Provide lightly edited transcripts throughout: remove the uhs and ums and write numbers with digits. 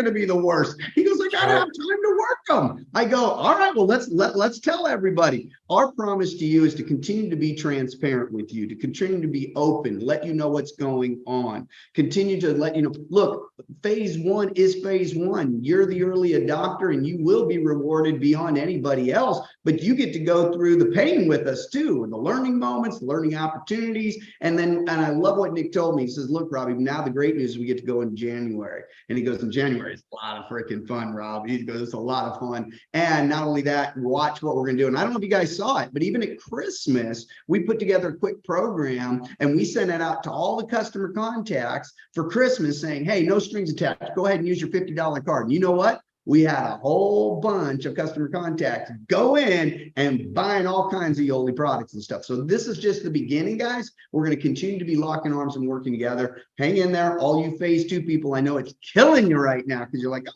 going to be the worst. He goes, I gotta have time to work them. I go, all right, well, let's tell everybody. Our promise to you is to continue to be transparent with you, to continue to be open, let you know what's going on, continue to let you know, look, phase one is phase one. You're the early adopter and you will be rewarded beyond anybody else, but you get to go through the pain with us too, and the learning moments, the learning opportunities. And I love what Nick told me. He says, look, Robby, now the great news is we get to go in January. And he goes, in January, it's a lot of freaking fun, Rob. He goes, it's a lot of fun. And not only that, watch what we're going to do. And I don't know if you guys saw it, but even at Christmas, we put together a quick program and we sent it out to all the customer contacts for Christmas saying, hey, no strings attached. Go ahead and use your $50 card. And you know what? We had a whole bunch of customer contacts go in and buying all kinds of Yoli products and stuff. So this is just the beginning, guys. We're going to continue to be locking arms and working together. Hang in there. All you phase two people, I know it's killing you right now because you're like, oh,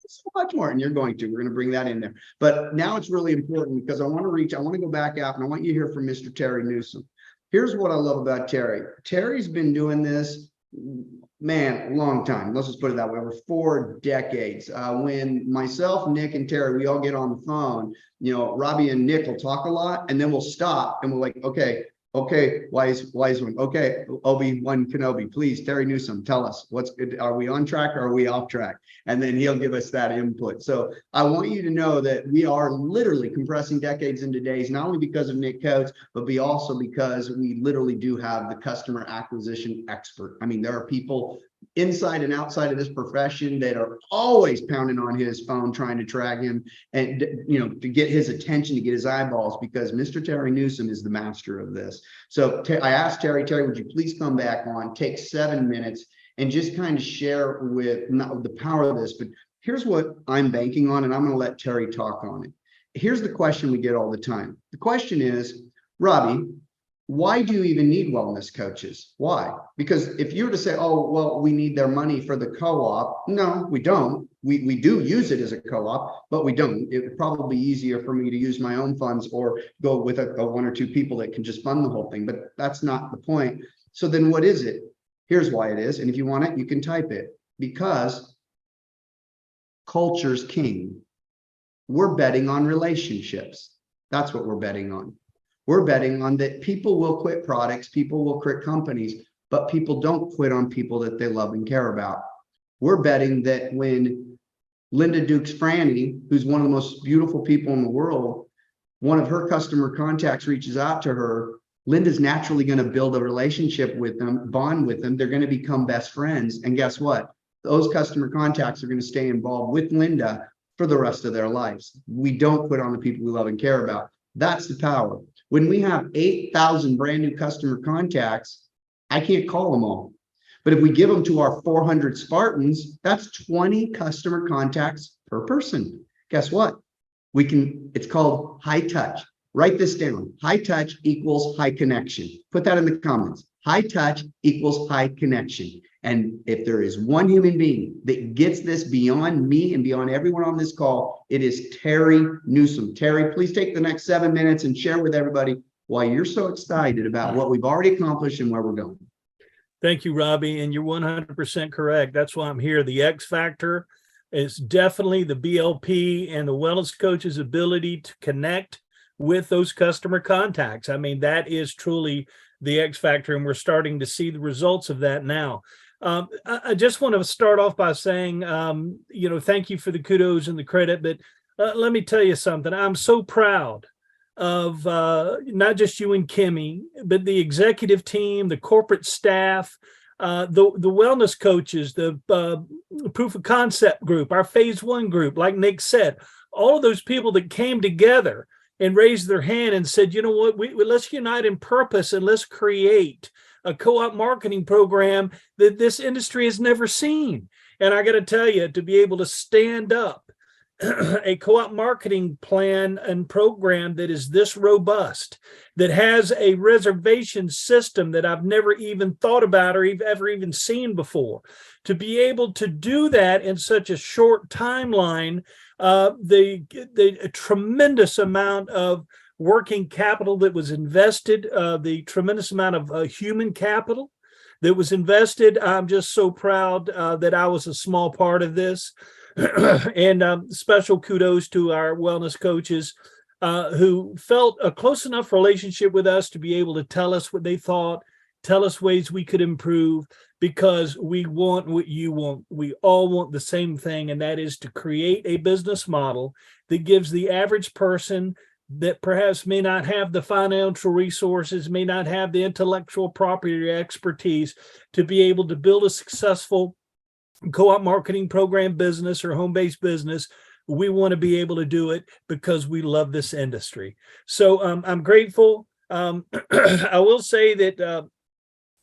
so much more. And you're going to. We're going to bring that in there. But now it's really important because I want to go back out and I want you to hear from Mr. Terry Newsom. Here's what I love about Terry. Terry's been doing this, man, a long time. Let's just put it that way, over 4 decades. When myself, Nick, and Terry, we all get on the phone, you know, Robby and Nick will talk a lot and then we'll stop and we're like, okay, wise one. Okay, Obi-Wan Kenobi, please, Terry Newsom, tell us what's good. Are we on track or are we off track? And then he'll give us that input. So I want you to know that we are literally compressing decades into days, not only because of Nick Coates, but also because we literally do have the customer acquisition expert. I mean, there are people inside and outside of this profession that are always pounding on his phone trying to track him and, you know, to get his attention, to get his eyeballs, because Mr. Terry Newsom is the master of this. So I asked Terry, would you please come back on, take 7 minutes and just kind of share with not the power of this, but here's what I'm banking on, and I'm going to let Terry talk on it. Here's the question we get all the time. The question is, Robby, why do you even need wellness coaches? Why? Because if you were to say, oh, well, we need their money for the co-op. No, we don't. We do use it as a co-op, but we don't. It would probably be easier for me to use my own funds or go with a 1 or 2 people that can just fund the whole thing. But that's not the point. So then what is it? Here's why it is. And if you want it, you can type it. Because culture's king. We're betting on relationships. That's what we're betting on. We're betting on that people will quit products, people will quit companies, but people don't quit on people that they love and care about. We're betting that when Linda Dukes Franny, who's one of the most beautiful people in the world, one of her customer contacts reaches out to her, Linda's naturally going to build a relationship with them, bond with them. They're going to become best friends. And guess what? Those customer contacts are going to stay involved with Linda for the rest of their lives. We don't quit on the people we love and care about. That's the power. When we have 8,000 brand new customer contacts, I can't call them all. But if we give them to our 400 Spartans, that's 20 customer contacts per person. Guess what? It's called high touch. Write this down. High touch equals high connection. Put that in the comments. High touch equals high connection. And if there is one human being that gets this beyond me and beyond everyone on this call, it is Terry Newsom. Terry, please take the next 7 minutes and share with everybody why you're so excited about what we've already accomplished and where we're going. Thank you, Robby. And you're 100% correct. That's why I'm here. The X factor is definitely the BLP and the wellness coach's ability to connect with those customer contacts. I mean, that is truly the X factor, and we're starting to see the results of that now. I just want to start off by saying, you know, thank you for the kudos and the credit, but let me tell you something. I'm so proud of not just you and Kimmy, but the executive team, the corporate staff, the wellness coaches, the proof of concept group, our phase 1 group, like Nick said, all of those people that came together and raised their hand and said, you know what, let's unite in purpose and let's create a co-op marketing program that this industry has never seen. And I got to tell you, to be able to stand up a co-op marketing plan and program that is this robust, that has a reservation system that I've never even thought about or ever even seen before, to be able to do that in such a short timeline, the tremendous amount of working capital that was invested, the tremendous amount of human capital that was invested. I'm just so proud that I was a small part of this. And special kudos to our wellness coaches who felt a close enough relationship with us to be able to tell us what they thought, tell us ways we could improve, because we want what you want. We all want the same thing, and that is to create a business model that gives the average person that perhaps may not have the financial resources, may not have the intellectual property or expertise to be able to build a successful co-op marketing program business or home-based business. We want to be able to do it because we love this industry. So I'm grateful. I will say that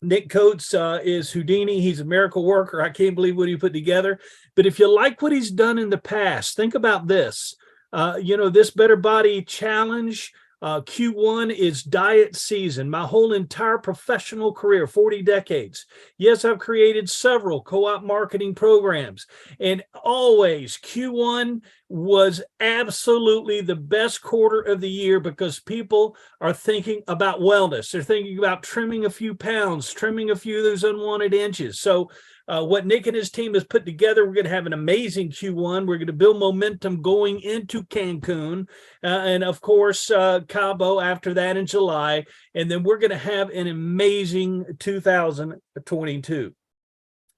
Nick Coates is Houdini. He's a miracle worker. I can't believe what he put together. But if you like what he's done in the past, think about this. This Better Body Challenge, Q1 is diet season. My whole entire professional career, 40 decades. Yes, I've created several co-op marketing programs, and always Q1 was absolutely the best quarter of the year because people are thinking about wellness. They're thinking about trimming a few pounds, trimming a few of those unwanted inches. So what Nick and his team has put together, we're going to have an amazing Q1. We're going to build momentum going into Cancun, and of course, Cabo after that in July. And then we're going to have an amazing 2022.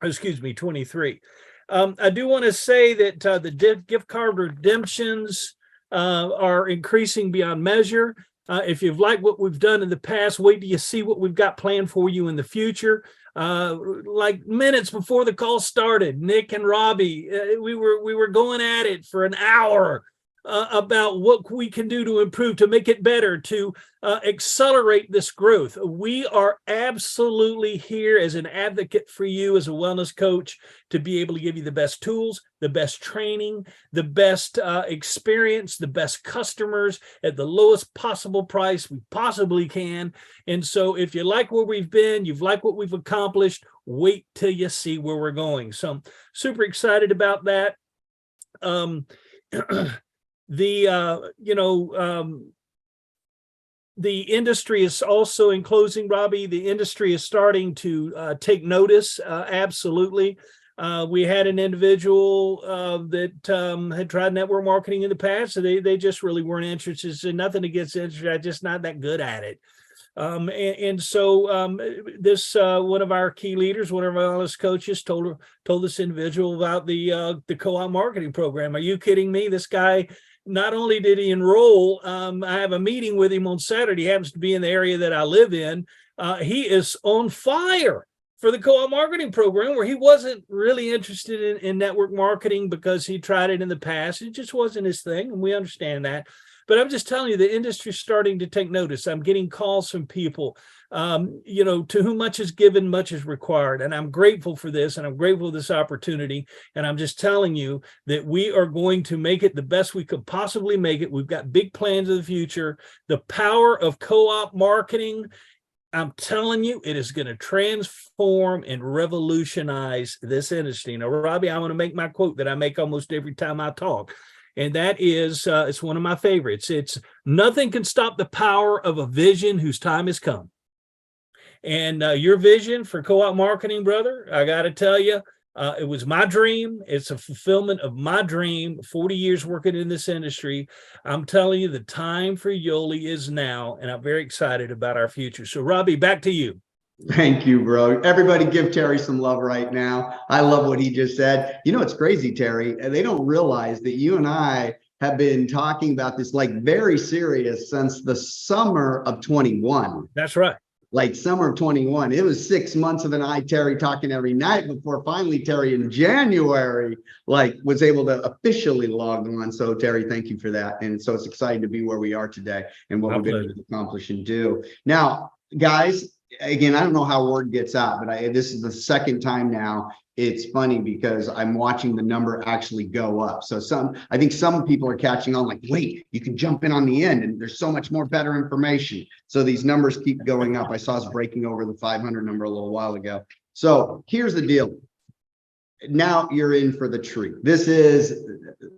Excuse me, 23. I do want to say that the gift card redemptions are increasing beyond measure. If you've liked what we've done in the past, wait till you see what we've got planned for you in the future. Like minutes before the call started, Nick and Robby, we were going at it for an hour about what we can do to improve, to make it better, to accelerate this growth. We are absolutely here as an advocate for you as a wellness coach to be able to give you the best tools, the best training, the best experience, the best customers at the lowest possible price we possibly can. And so if you like where we've been, you've liked what we've accomplished, wait till you see where we're going. So I'm super excited about that. The industry is also, in closing, Robby, the industry is starting to take notice. Absolutely. We had an individual that had tried network marketing in the past, so they just really weren't interested. And nothing against the industry, I'm just not that good at it. So this one of our key leaders, one of our wellness coaches, told this individual about the co-op marketing program. Are you kidding me? This guy, not only did he enroll, I have a meeting with him on Saturday. He happens to be in the area that I live in. He is on fire for the co-op marketing program, where he wasn't really interested in network marketing because he tried it in the past. It just wasn't his thing, and we understand that. But I'm just telling you, the industry's starting to take notice. I'm getting calls from people, to whom much is given, much is required. And I'm grateful for this, and I'm grateful for this opportunity. And I'm just telling you that we are going to make it the best we could possibly make it. We've got big plans of the future. The power of co-op marketing, I'm telling you, it is going to transform and revolutionize this industry. Now, Robby, I want to make my quote that I make almost every time I talk. And that is, it's one of my favorites. It's nothing can stop the power of a vision whose time has come. And your vision for co-op marketing, brother, I got to tell you, it was my dream. It's a fulfillment of my dream, 40 years working in this industry. I'm telling you, the time for Yoli is now, and I'm very excited about our future. So, Robby, back to you. Thank you, bro. Everybody give Terry some love right now. I love what he just said. You know, it's crazy, Terry. They don't realize that you and I have been talking about this like very serious since the summer of 21. That's right. Like summer of 21. It was 6 months of Terry talking every night before finally Terry in January, was able to officially log on. So Terry, thank you for that. And so it's exciting to be where we are today and what we're going to accomplish and do. Now, guys, again, I don't know how word gets out, but this is the second time now. It's funny because I'm watching the number actually go up. So I think some people are catching on, like, wait, you can jump in on the end and there's so much more better information. So these numbers keep going up. I saw us breaking over the 500 number a little while ago. So here's the deal. Now you're in for the treat. This is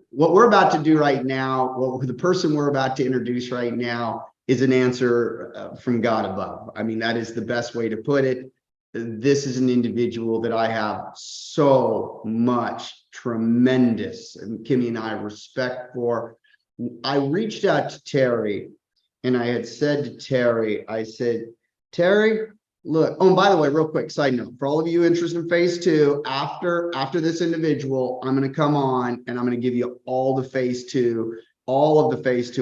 what we're about to do right now. What the person we're about to introduce right now is an answer from God above. I mean, that is the best way to put it. this is an individual that I have so much tremendous, and Kimmy and I, respect for. I reached out to Terry and I had said to Terry, I said, Terry, look, oh, and by the way, real quick side note, for all of you interested in phase two, after this individual, I'm going to come on and I'm going to give you all of the phase two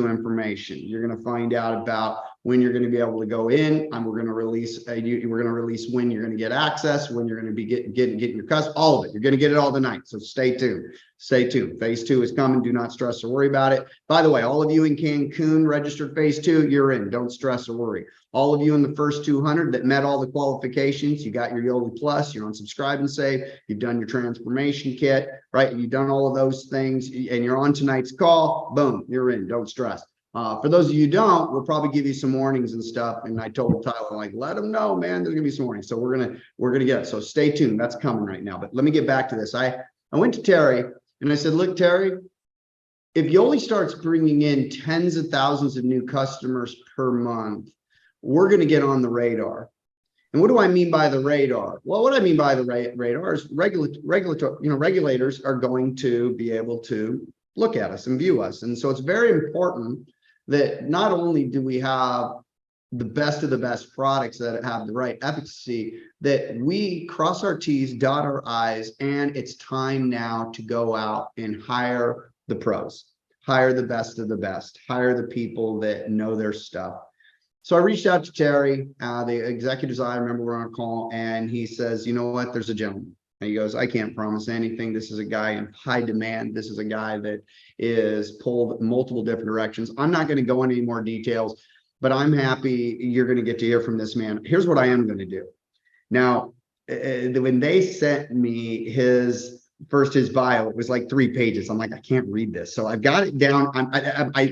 information. You're going to find out about when you're going to be able to go in, and we're going to release when you're going to get access, when you're going to be getting your customers, all of it. You're going to get it all tonight. So stay tuned. Stay tuned. Phase two is coming. Do not stress or worry about it. By the way, all of you in Cancun registered phase two, you're in. Don't stress or worry. All of you in the first 200 that met all the qualifications, you got your Yoli Plus, you're on subscribe and save, you've done your transformation kit, right? You've done all of those things and you're on tonight's call, boom, you're in. Don't stress. For those of you who don't, we'll probably give you some warnings and stuff. And I told Tyler, like, let them know, man, there's gonna be some warnings. So we're gonna get it. So stay tuned. That's coming right now. But let me get back to this. I went to Terry and I said, look, Terry, if Yoli starts bringing in tens of thousands of new customers per month, we're going to get on the radar. And what do I mean by the radar? Well, what I mean by the radar is regulators are going to be able to look at us and view us. And so it's very important that not only do we have the best of the best products that have the right efficacy, that we cross our T's, dot our I's, and it's time now to go out and hire the pros, hire the best of the best, hire the people that know their stuff. So I reached out to Terry, the executives. I remember we're on a call, and he says, you know what, there's a gentleman. And he goes, I can't promise anything. This is a guy in high demand. This is a guy that is pulled multiple different directions. I'm not going to go into any more details, but I'm happy you're going to get to hear from this man. Here's what I am going to do. Now, when they sent me his bio, it was like 3 pages. I'm like, I can't read this. So I've got it down.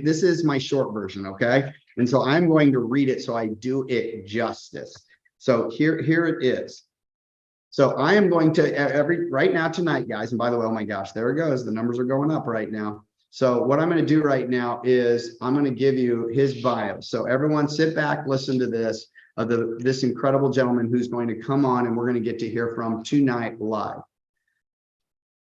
This is my short version. Okay. And so I'm going to read it so I do it justice. So here it is. So I am going to right now tonight, guys. And by the way, oh my gosh, there it goes. The numbers are going up right now. So what I'm going to do right now is I'm going to give you his bio. So everyone sit back, listen to this, this incredible gentleman who's going to come on and we're going to get to hear from tonight live.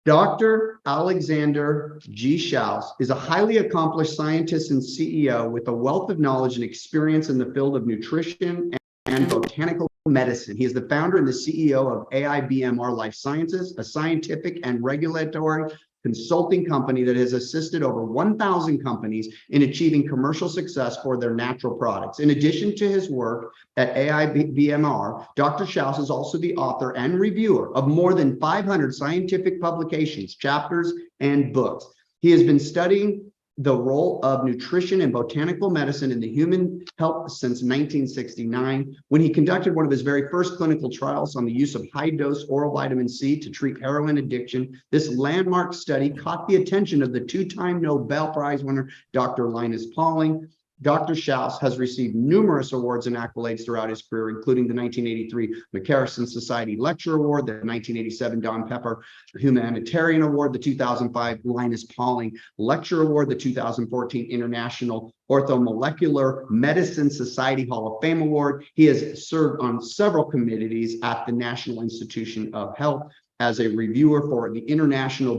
Dr. Alexander G. Schauss is a highly accomplished scientist and CEO with a wealth of knowledge and experience in the field of nutrition and botanical medicine. He is the founder and the CEO of AIBMR Life Sciences, a scientific and regulatory consulting company that has assisted over 1,000 companies in achieving commercial success for their natural products. In addition to his work at AIBMR, Dr. Schauss is also the author and reviewer of more than 500 scientific publications, chapters, and books. He has been studying the role of nutrition and botanical medicine in the human health since 1969, when he conducted one of his very first clinical trials on the use of high-dose oral vitamin C to treat heroin addiction. This landmark study caught the attention of the 2-time Nobel Prize winner, Dr. Linus Pauling. Dr. Schauss has received numerous awards and accolades throughout his career, including the 1983 McCarrison Society Lecture Award, the 1987 Don Pepper Humanitarian Award, the 2005 Linus Pauling Lecture Award, the 2014 International Orthomolecular Medicine Society Hall of Fame Award. He has served on several committees at the National Institution of Health as a reviewer for the International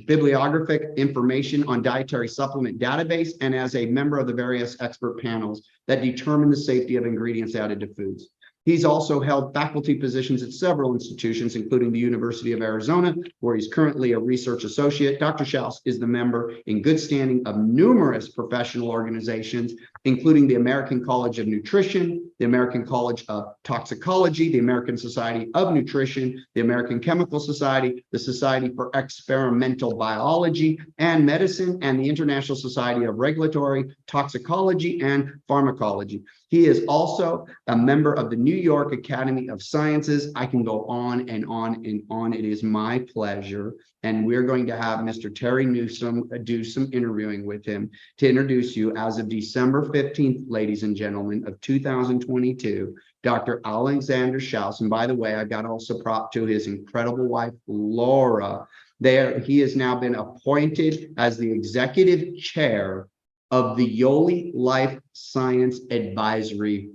Bibliographic Information on Dietary Supplement Database, and as a member of the various expert panels that determine the safety of ingredients added to foods. He's also held faculty positions at several institutions, including the University of Arizona, where he's currently a research associate. Dr. Schauss is the member in good standing of numerous professional organizations, including the American College of Nutrition, the American College of Toxicology, the American Society of Nutrition, the American Chemical Society, the Society for Experimental Biology and Medicine, and the International Society of Regulatory Toxicology and Pharmacology. He is also a member of the New York Academy of Sciences. I can go on and on and on. It is my pleasure. And we're going to have Mr. Terry Newsom do some interviewing with him to introduce you as of December 15th, ladies and gentlemen, of 2022, Dr. Alexander Schauss. And by the way, I've got also prop to his incredible wife, Laura. He has now been appointed as the executive chair of the Yoli Life Science Advisory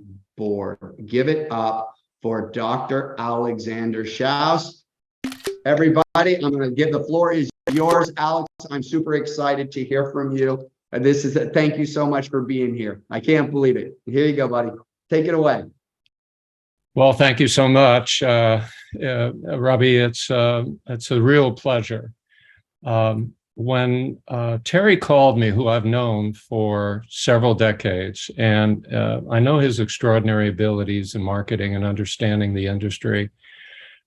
Give it up for Dr. Alexander Schauss. Everybody, I'm going to give the floor is yours, Alex. I'm super excited to hear from you. Thank you so much for being here. I can't believe it. Here you go, buddy. Take it away. Well, thank you so much, Robby. It's a real pleasure. When Terry called me, who I've known for several decades, and I know his extraordinary abilities in marketing and understanding the industry,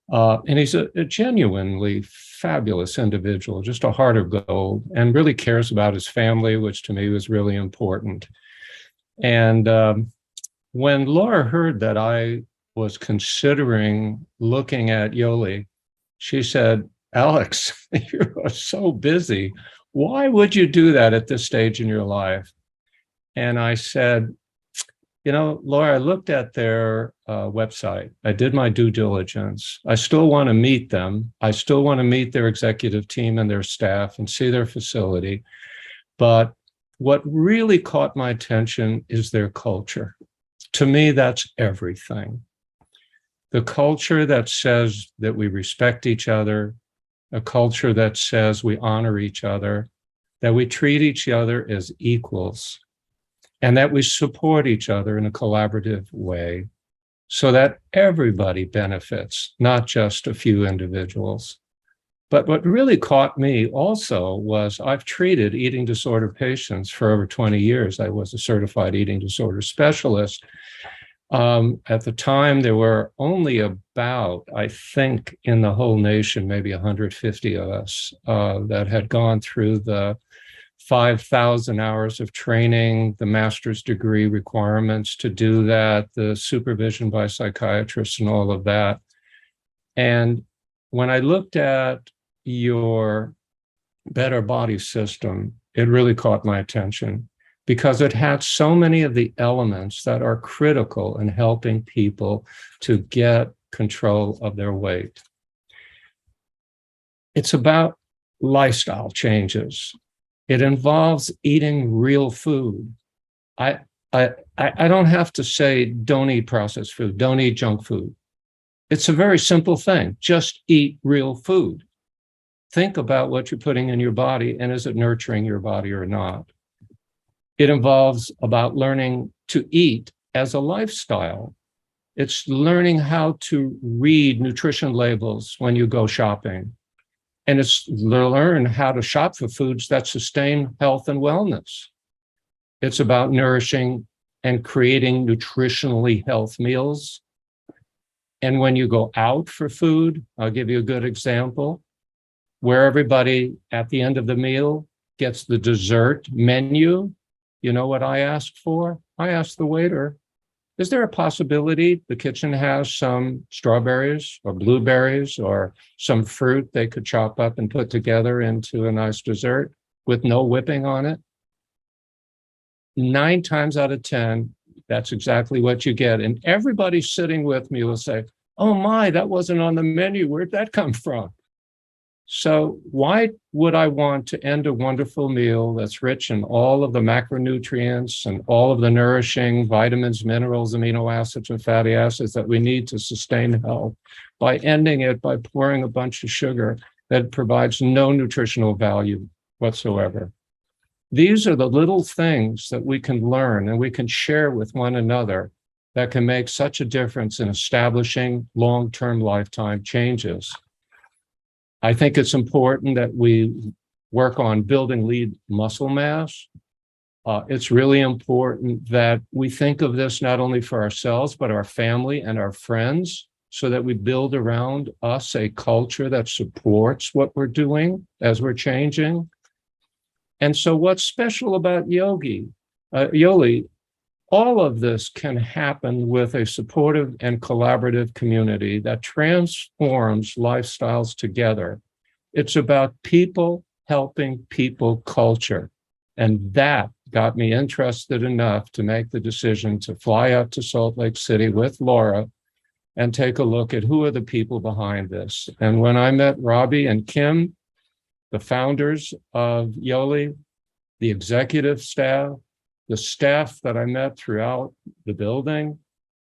and he's a genuinely fabulous individual, just a heart of gold, and really cares about his family, which to me was really important. And when Laura heard that I was considering looking at Yoli, she said, "Alex, you are so busy. Why would you do that at this stage in your life?" And I said, Laura, I looked at their website. I did my due diligence. I still want to meet them. I still want to meet their executive team and their staff and see their facility. But what really caught my attention is their culture. To me, that's everything. The culture that says that we respect each other, a culture that says we honor each other, that we treat each other as equals, and that we support each other in a collaborative way so that everybody benefits, not just a few individuals. But what really caught me also was I've treated eating disorder patients for over 20 years. I was a certified eating disorder specialist. At the time, there were only about, I think, in the whole nation, maybe 150 of us that had gone through the 5,000 hours of training, the master's degree requirements to do that, the supervision by psychiatrists and all of that. And when I looked at your Better Body system, it really caught my attention because it had so many of the elements that are critical in helping people to get control of their weight. It's about lifestyle changes. It involves eating real food. I don't have to say don't eat processed food, don't eat junk food. It's a very simple thing. Just eat real food. Think about what you're putting in your body and is it nurturing your body or not? It involves about learning to eat as a lifestyle. It's learning how to read nutrition labels when you go shopping. And it's learn how to shop for foods that sustain health and wellness. It's about nourishing and creating nutritionally health meals. And when you go out for food, I'll give you a good example, where everybody at the end of the meal gets the dessert menu. You know what I asked for? I asked the waiter, is there a possibility the kitchen has some strawberries or blueberries or some fruit they could chop up and put together into a nice dessert with no whipping on it? 9 times out of 10, that's exactly what you get. And everybody sitting with me will say, oh my, that wasn't on the menu. Where'd that come from? So why would I want to end a wonderful meal that's rich in all of the macronutrients and all of the nourishing vitamins, minerals, amino acids, and fatty acids that we need to sustain health by ending it by pouring a bunch of sugar that provides no nutritional value whatsoever? These are the little things that we can learn and we can share with one another that can make such a difference in establishing long-term lifetime changes. I think it's important that we work on building lean muscle mass. It's really important that we think of this not only for ourselves, but our family and our friends, so that we build around us a culture that supports what we're doing as we're changing. And so what's special about Yoli, all of this can happen with a supportive and collaborative community that transforms lifestyles together. It's about people helping people culture. And that got me interested enough to make the decision to fly up to Salt Lake City with Laura and take a look at who are the people behind this. And when I met Robby and Kim, the founders of Yoli, the executive staff, the staff that I met throughout the building,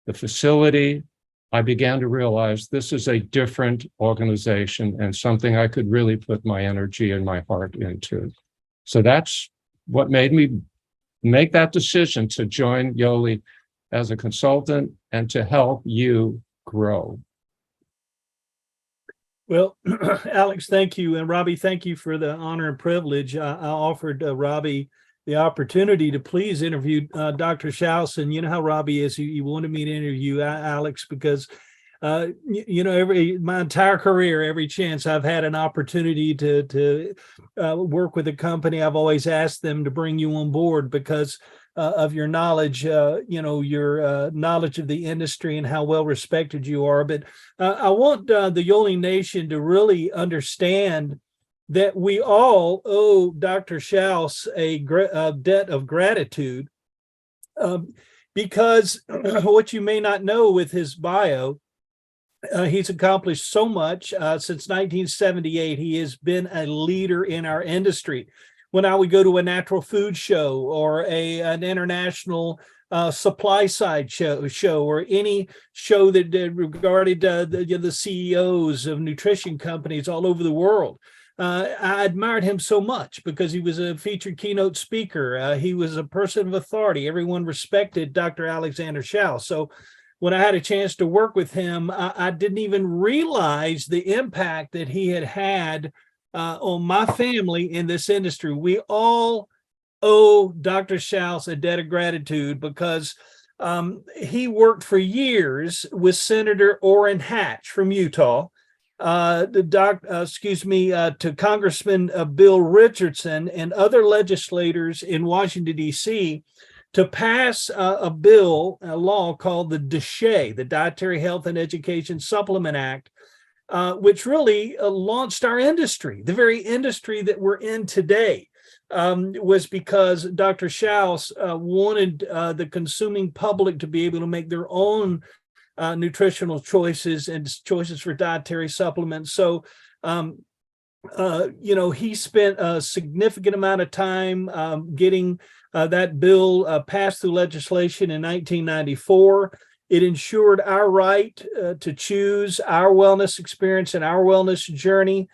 the facility, I began to realize this is a different organization and something I could really put my energy and my heart into. So that's what made me make that decision to join Yoli as a consultant and to help you grow. Well, Alex, thank you. And Robby, thank you for the honor and privilege. I offered Robby the opportunity to please interview Dr. Schauss. And you know how Robby is. He wanted me to interview Alex because, you know, my entire career, every chance I've had an opportunity to work with a company, I've always asked them to bring you on board because of your knowledge, you know, your knowledge of the industry and how well respected you are. But I want the Yoli Nation to really understand that we all owe Dr. Schauss a debt of gratitude because what you may not know with his bio, he's accomplished so much. Since 1978, he has been a leader in our industry. When I would go to a natural food show or an international supply side show or any show that regarded the CEOs of nutrition companies all over the world, I admired him so much because he was a featured keynote speaker. He was a person of authority. Everyone respected Dr. Alexander Schauss. So when I had a chance to work with him, I didn't even realize the impact that he had on my family in this industry. We all owe Dr. Schauss a debt of gratitude because he worked for years with Senator Orrin Hatch from Utah, to Congressman Bill Richardson and other legislators in Washington, D.C., to pass a law called the DSHEA, the Dietary Health and Education Supplement Act, which really launched our industry. The very industry that we're in today was because Dr. Schauss wanted the consuming public to be able to make their own nutritional choices and choices for dietary supplements. So, you know, he spent a significant amount of time getting that bill passed through legislation in 1994. It ensured our right to choose our wellness experience and our wellness journey.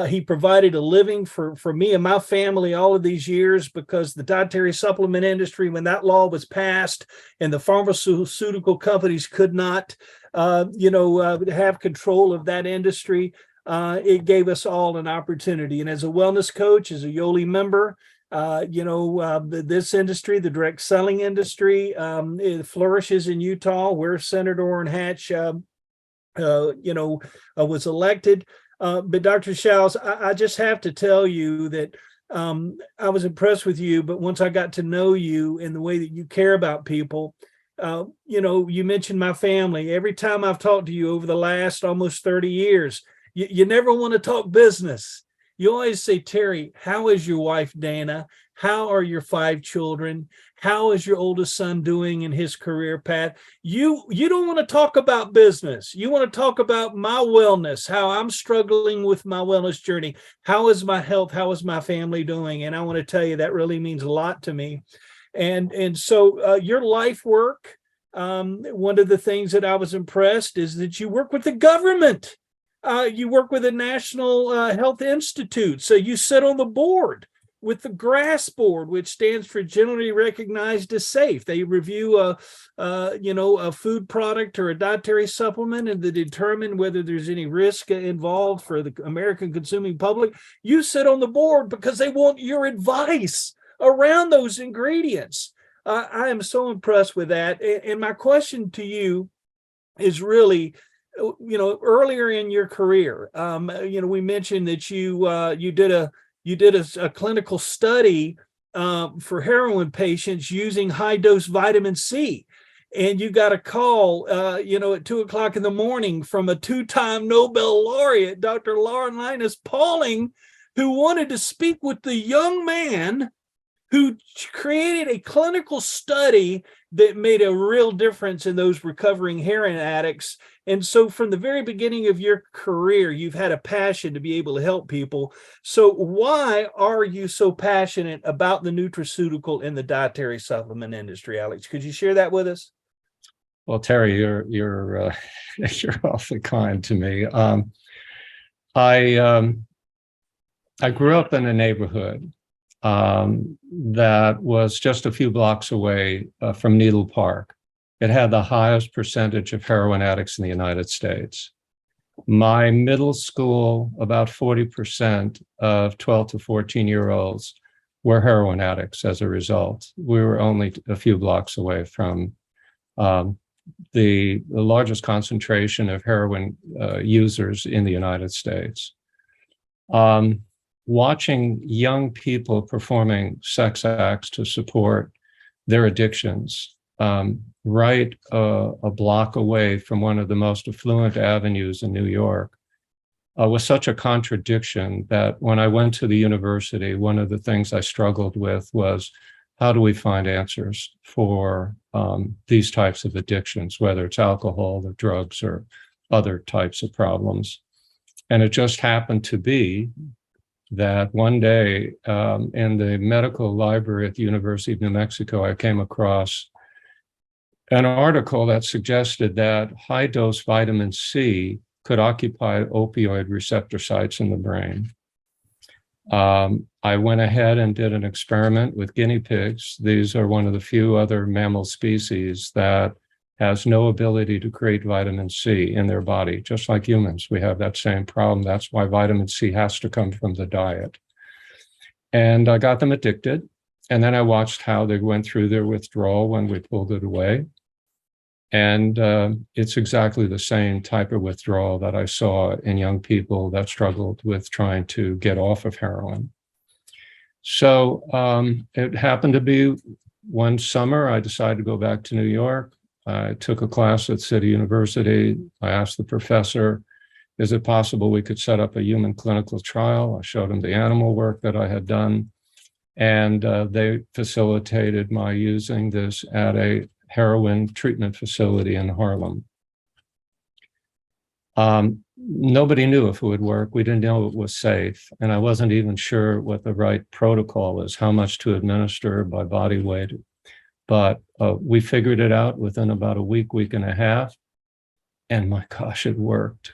He provided a living for me and my family all of these years because the dietary supplement industry, when that law was passed and the pharmaceutical companies could not, have control of that industry, it gave us all an opportunity. And as a wellness coach, as a Yoli member, this industry, the direct selling industry, it flourishes in Utah, where Senator Orrin Hatch, was elected. But Dr. Schauss, I just have to tell you that I was impressed with you, but once I got to know you and the way that you care about people, you mentioned my family. Every time I've talked to you over the last almost 30 years, you never want to talk business. You always say, Terry, how is your wife, Dana? How are your 5 children? How is your oldest son doing in his career path? You don't want to talk about business. You want to talk about my wellness, how I'm struggling with my wellness journey. How is my health? How is my family doing? And I want to tell you that really means a lot to me. And so your life work, one of the things that I was impressed is that you work with the government. You work with the National Health Institute. So you sit on the board with the GRAS board, which stands for Generally Recognized as Safe. They review a food product or a dietary supplement and they determine whether there's any risk involved for the American consuming public. You sit on the board because they want your advice around those ingredients. I am so impressed with that. And my question to you is really, earlier in your career, we mentioned that you did a clinical study for heroin patients using high dose vitamin C, and you got a call, at 2:00 in the morning from a 2-time Nobel laureate, Dr. Linus Pauling, who wanted to speak with the young man who created a clinical study that made a real difference in those recovering heroin addicts. And so from the very beginning of your career, you've had a passion to be able to help people. So why are you so passionate about the nutraceutical and the dietary supplement industry, Alex? Could you share that with us? Well, Terry, you're awfully kind to me. I grew up in a neighborhood that was just a few blocks away from Needle Park. It had the highest percentage of heroin addicts in the United States. My middle school, about 40% of 12 to 14-year-olds were heroin addicts as a result. We were only a few blocks away from the largest concentration of heroin users in the United States. Watching young people performing sex acts to support their addictions right a block away from one of the most affluent avenues in New York was such a contradiction that when I went to the university, one of the things I struggled with was, how do we find answers for these types of addictions, whether it's alcohol or drugs or other types of problems? And it just happened to be that one day in the medical library at the University of New Mexico, I came across an article that suggested that high-dose vitamin C could occupy opioid receptor sites in the brain. I went ahead and did an experiment with guinea pigs. These are one of the few other mammal species that has no ability to create vitamin C in their body. Just like humans, we have that same problem. That's why vitamin C has to come from the diet. And I got them addicted. And then I watched how they went through their withdrawal when we pulled it away. And it's exactly the same type of withdrawal that I saw in young people that struggled with trying to get off of heroin. So it happened to be one summer, I decided to go back to New York. I took a class at City University. I asked the professor, is it possible we could set up a human clinical trial? I showed him the animal work that I had done. And they facilitated my using this at a heroin treatment facility in Harlem. Nobody knew if it would work. We didn't know it was safe. And I wasn't even sure what the right protocol is, how much to administer by body weight. But we figured it out within about a week and a half. And my gosh, it worked.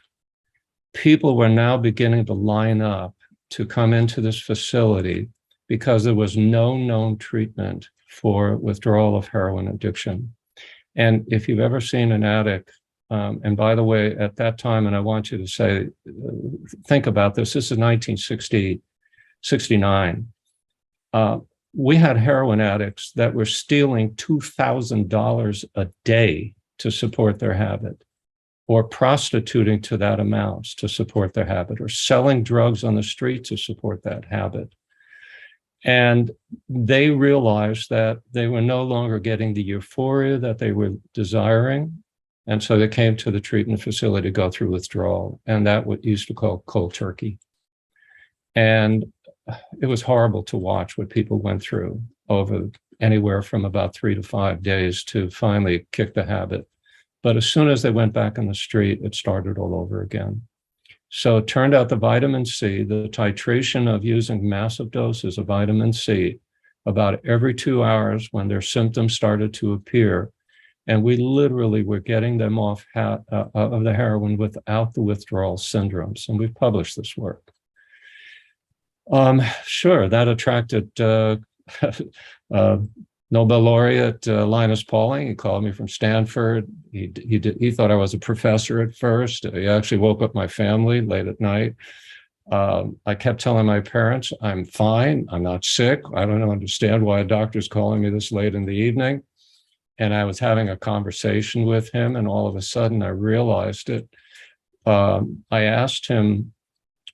People were now beginning to line up to come into this facility because there was no known treatment for withdrawal of heroin addiction. And if you've ever seen an addict, and by the way, at that time, and I want you to say, think about this, this is 1969. We had heroin addicts that were stealing $2,000 a day to support their habit, or prostituting to that amount to support their habit, or selling drugs on the street to support that habit. And they realized that they were no longer getting the euphoria that they were desiring. And so they came to the treatment facility to go through withdrawal. And that what used to call cold turkey. And it was horrible to watch what people went through over anywhere from about 3 to 5 days to finally kick the habit. But as soon as they went back on the street, it started all over again. So it turned out the vitamin C, the titration of using massive doses of vitamin C about every 2 hours when their symptoms started to appear. And we literally were getting them off of the heroin without the withdrawal syndromes. And we've published this work. Sure, that attracted Nobel laureate Linus Pauling. He called me from Stanford. He thought I was a professor at first. He actually woke up my family late at night. I kept telling my parents, I'm fine, I'm not sick. I don't understand why a doctor's calling me this late in the evening. And I was having a conversation with him, and all of a sudden I realized it. I asked him,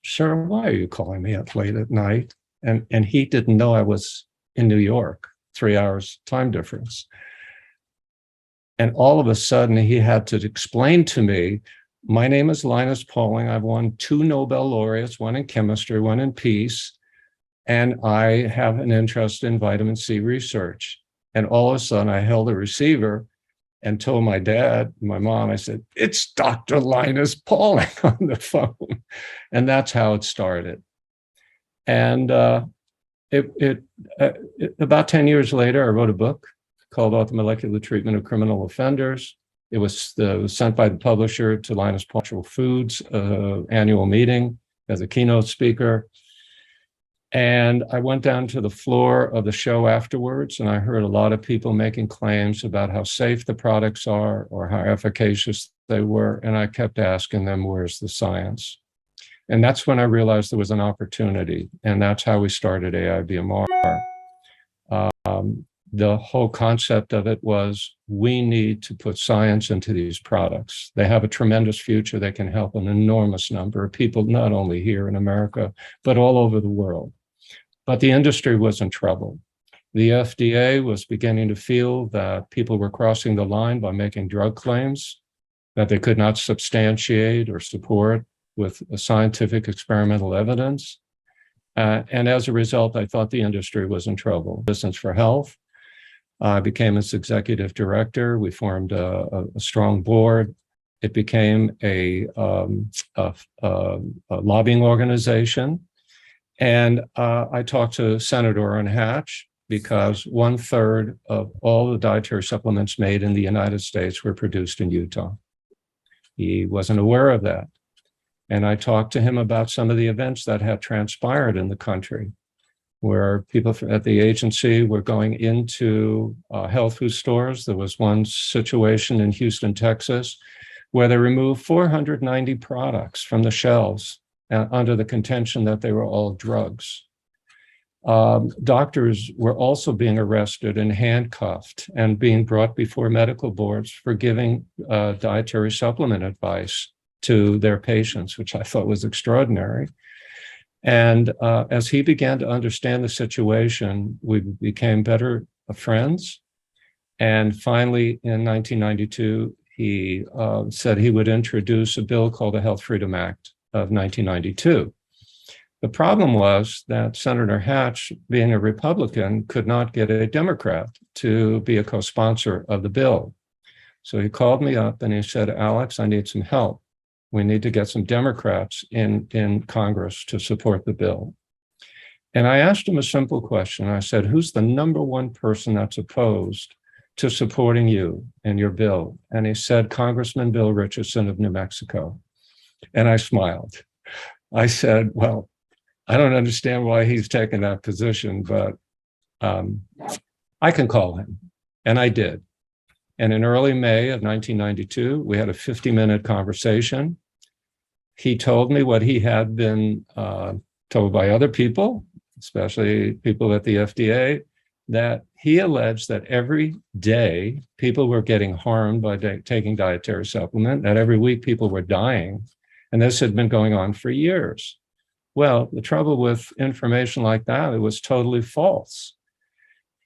sir, why are you calling me up late at night? And he didn't know I was in New York. 3 hours time difference. And all of a sudden he had to explain to me, my name is Linus Pauling. I've won 2 Nobel laureates, one in chemistry, one in peace. And I have an interest in vitamin C research. And all of a sudden I held a receiver and told my dad, my mom, I said, it's Dr. Linus Pauling on the phone. And that's how it started. And about 10 years later, I wrote a book called Molecular Treatment of Criminal Offenders. It was sent by the publisher to Linus Pauling Foods annual meeting as a keynote speaker. And I went down to the floor of the show afterwards, and I heard a lot of people making claims about how safe the products are or how efficacious they were. And I kept asking them, where's the science? And that's when I realized there was an opportunity. And that's how we started AIBMR. The whole concept of it was we need to put science into these products. They have a tremendous future. They can help an enormous number of people, not only here in America, but all over the world. But the industry was in trouble. The FDA was beginning to feel that people were crossing the line by making drug claims that they could not substantiate or support with scientific experimental evidence. And as a result, I thought the industry was in trouble. Business for Health. I became its executive director. We formed a strong board. It became a lobbying organization. And I talked to Senator Orrin Hatch because 1/3 of all the dietary supplements made in the United States were produced in Utah. He wasn't aware of that. And I talked to him about some of the events that had transpired in the country, where people at the agency were going into health food stores. There was one situation in Houston, Texas, where they removed 490 products from the shelves under the contention that they were all drugs. Doctors were also being arrested and handcuffed and being brought before medical boards for giving dietary supplement advice to their patients, which I thought was extraordinary. And as he began to understand the situation, we became better friends. And finally, in 1992, he said he would introduce a bill called the Health Freedom Act of 1992. The problem was that Senator Hatch, being a Republican, could not get a Democrat to be a co-sponsor of the bill. So he called me up and he said, Alex, I need some help. We need to get some Democrats in Congress to support the bill. And I asked him a simple question. I said, who's the number one person that's opposed to supporting you and your bill? And he said, Congressman Bill Richardson of New Mexico. And I smiled. I said, well, I don't understand why he's taken that position, but I can call him. And I did. And in early May of 1992, we had a 50-minute conversation. He told me what he had been told by other people, especially people at the FDA, that he alleged that every day people were getting harmed by taking dietary supplement, that every week people were dying. And this had been going on for years. Well, the trouble with information like that, it was totally false.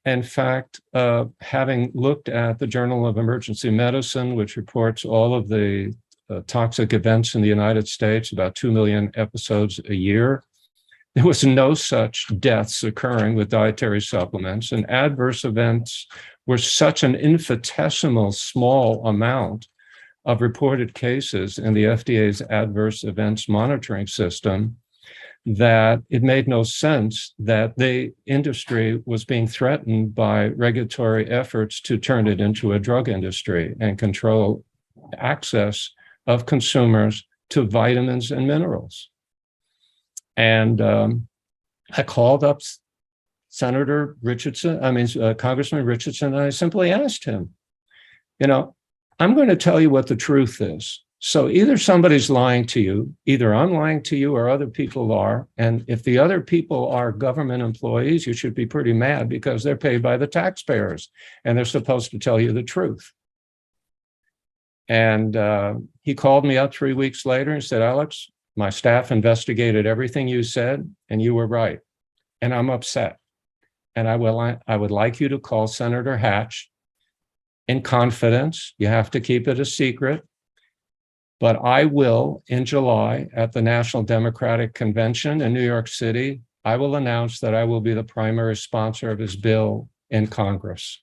In fact, having looked at the Journal of Emergency Medicine, which reports all of the toxic events in the United States, about 2 million episodes a year, there was no such deaths occurring with dietary supplements, and adverse events were such an infinitesimal small amount of reported cases in the FDA's adverse events monitoring system that it made no sense that the industry was being threatened by regulatory efforts to turn it into a drug industry and control access of consumers to vitamins and minerals. And I called up Congressman Richardson, and I simply asked him, I'm going to tell you what the truth is. So either somebody's lying to you, either I'm lying to you or other people are. And if the other people are government employees, you should be pretty mad because they're paid by the taxpayers and they're supposed to tell you the truth. And he called me up 3 weeks later and said, Alex, my staff investigated everything you said and you were right. And I'm upset. And I would like you to call Senator Hatch in confidence. You have to keep it a secret. But I will, in July, at the National Democratic Convention in New York City, I will announce that I will be the primary sponsor of his bill in Congress.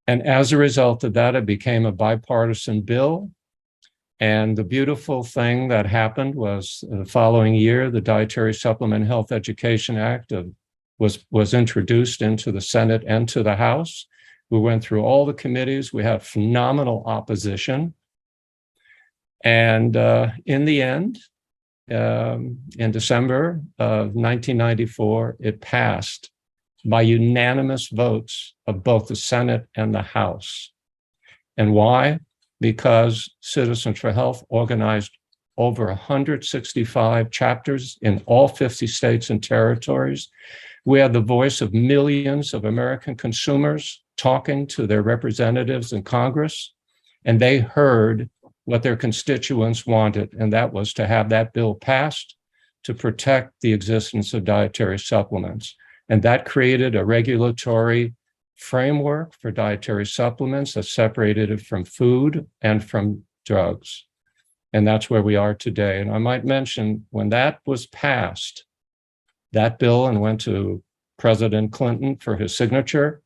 And as a result of that, it became a bipartisan bill. And the beautiful thing that happened was the following year, the Dietary Supplement Health Education Act was introduced into the Senate and to the House. We went through all the committees. We had phenomenal opposition. And in the end, in December of 1994, it passed by unanimous votes of both the Senate and the House. And why? Because Citizens for Health organized over 165 chapters in all 50 states and territories. We had the voice of millions of American consumers talking to their representatives in Congress, and they heard what their constituents wanted, and that was to have that bill passed to protect the existence of dietary supplements. And that created a regulatory framework for dietary supplements that separated it from food and from drugs. And that's where we are today. And I might mention, when that was passed, that bill, and went to President Clinton for his signature,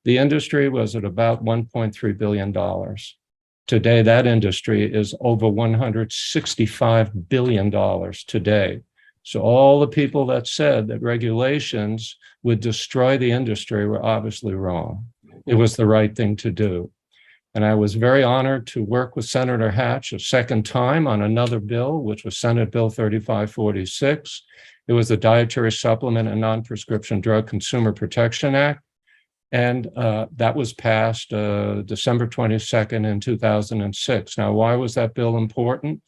the industry was at about $1.3 billion. Today, that industry is over $165 billion today. So all the people that said that regulations would destroy the industry were obviously wrong. It was the right thing to do. And I was very honored to work with Senator Hatch a second time on another bill, which was Senate Bill 3546. It was the Dietary Supplement and Non-Prescription Drug Consumer Protection Act. And that was passed December 22nd in 2006. Now, why was that bill important?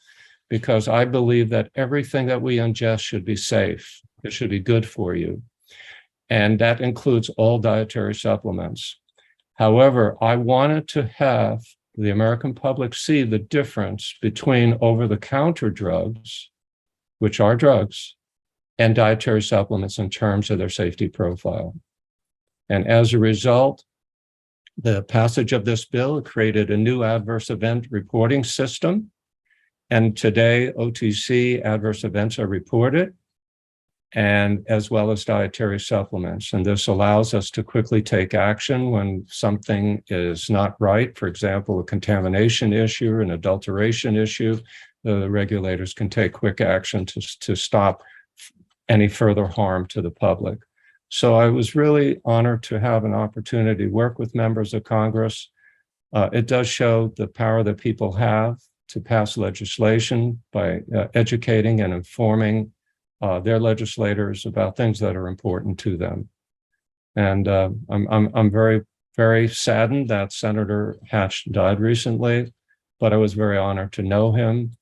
Because I believe that everything that we ingest should be safe. It should be good for you. And that includes all dietary supplements. However, I wanted to have the American public see the difference between over-the-counter drugs, which are drugs, and dietary supplements in terms of their safety profile. And as a result, the passage of this bill created a new adverse event reporting system. And today, OTC adverse events are reported, and as well as dietary supplements. And this allows us to quickly take action when something is not right. For example, a contamination issue or an adulteration issue, the regulators can take quick action to stop any further harm to the public. So I was really honored to have an opportunity to work with members of Congress. It does show the power that people have to pass legislation by educating and informing their legislators about things that are important to them. And I'm very, very saddened that Senator Hatch died recently, but I was very honored to know him.